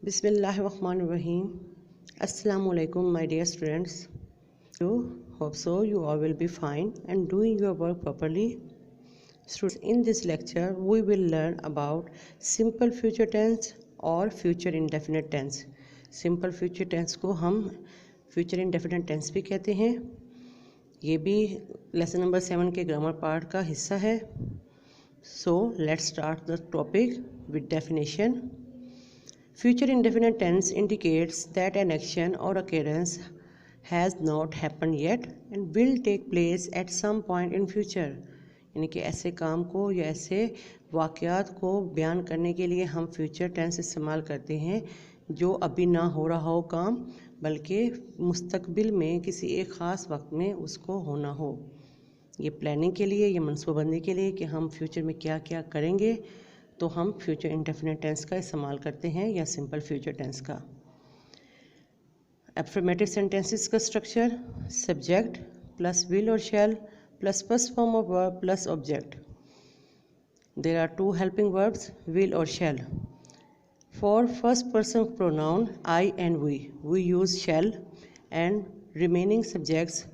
Bismillahirrahmanirrahim. Assalamualaikum, my dear students. Hope so you all will be fine and doing your work properly. Students, in this lecture we will learn about simple future tense और future indefinite tense. Simple future tense को हम future indefinite tense भी कहते हैं. ये भी lesson number 7 के grammar part का हिस्सा है. So let's start the topic with definition. Future indefinite tense indicates that an action or occurrence has not happened yet and will take place at some point in future. यानी कि ऐसे काम को या ऐसे वाक़यात को बयान करने के लिए हम फ्यूचर टेंस इस्तेमाल करते हैं जो अभी ना हो रहा हो काम, बल्कि मुस्तकबिल में किसी एक ख़ास वक्त में उसको होना हो. ये प्लानिंग के लिए, ये मनसूबाबंदी के लिए कि हम फ्यूचर में क्या क्या करेंगे, तो हम फ्यूचर इंडेफिनिट टेंस का इस्तेमाल करते हैं या सिंपल फ्यूचर टेंस का. एफर्मेटिव सेंटेंसेस का स्ट्रक्चर: सब्जेक्ट प्लस विल और shall plus first form of verb plus object. There are two helping verbs, will और shall. For first person pronoun I and we use shall and remaining subjects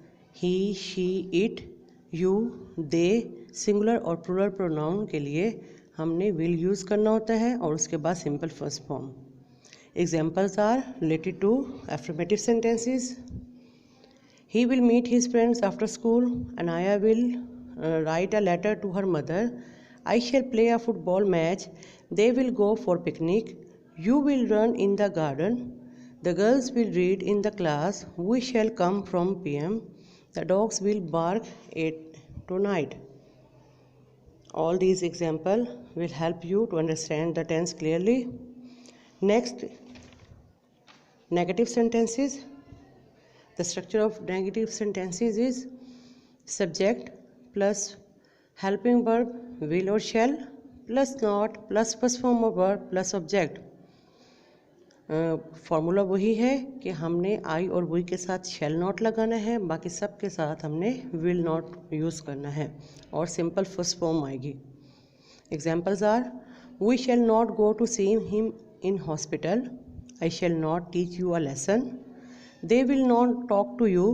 he, she, it, you, they, singular और plural pronoun के लिए हमने will use करना होता है और उसके बाद simple first form. Examples are related to affirmative sentences. He will meet his friends after school. Anaya will write a letter to her mother. I shall play a football match. They will go for picnic. You will run in the garden. The girls will read in the class. We shall come from PM. The dogs will bark at tonight. All these examples will help you to understand the tense clearly. Next, negative sentences. The structure of negative sentences is subject plus helping verb, will or shall, plus not, plus first form of verb, plus object. Formula वही है कि हमने आई और we के साथ shall not लगाना है, बाकी सब के साथ हमने विल नॉट यूज़ करना है और सिंपल फर्स्ट फॉर्म आएगी. Examples are: we shall not go to see him in hospital. I shall not teach you a lesson. They will not talk to you.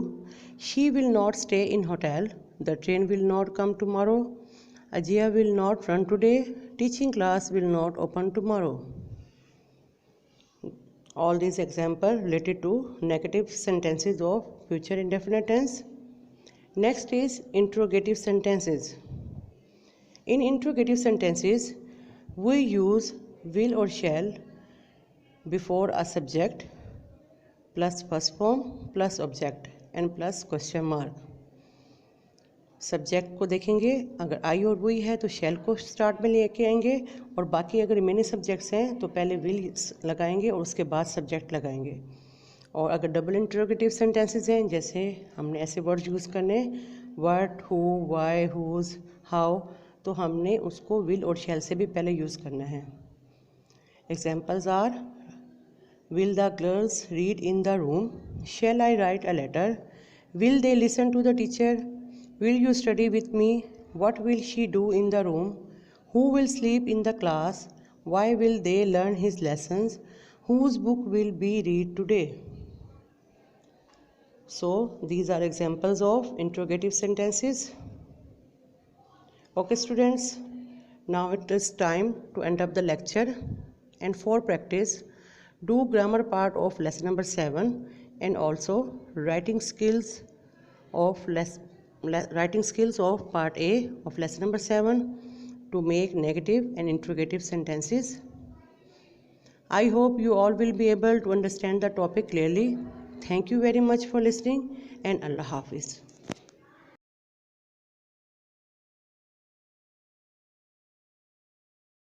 She will not stay in hotel. The train will not come tomorrow. Ajiya will not run today. Teaching class will not open tomorrow. All these examples related to negative sentences of future indefinite tense. Next is interrogative sentences. In interrogative sentences, we use will or shall before a subject plus first form plus object and plus question mark. Subject को देखेंगे, अगर आई और we है तो शैल को start में लेके आएंगे और बाकी अगर रिमेनिंग सब्जेक्ट्स हैं तो पहले विल लगाएंगे और उसके बाद सब्जेक्ट लगाएंगे. और अगर डबल इंटरोगेटिव सेंटेंसेस हैं, जैसे हमने ऐसे वर्ड यूज़ करने what, who, why, whose, how, तो हमने उसको विल और शैल से भी पहले यूज़ करना है. Examples are: will the girls read in the room. Shall I write a letter. Will they listen to the teacher. Will you study with me? What will she do in the room? Who will sleep in the class? Why will they learn his lessons? Whose book will be read today? So these are examples of interrogative sentences. Okay students, now it is time to end up the lecture, and for practice do grammar part of lesson number 7 and also writing skills of part A of lesson number 7 to make negative and interrogative sentences. I hope you all will be able to understand the topic clearly. Thank you very much for listening and Allah Hafiz.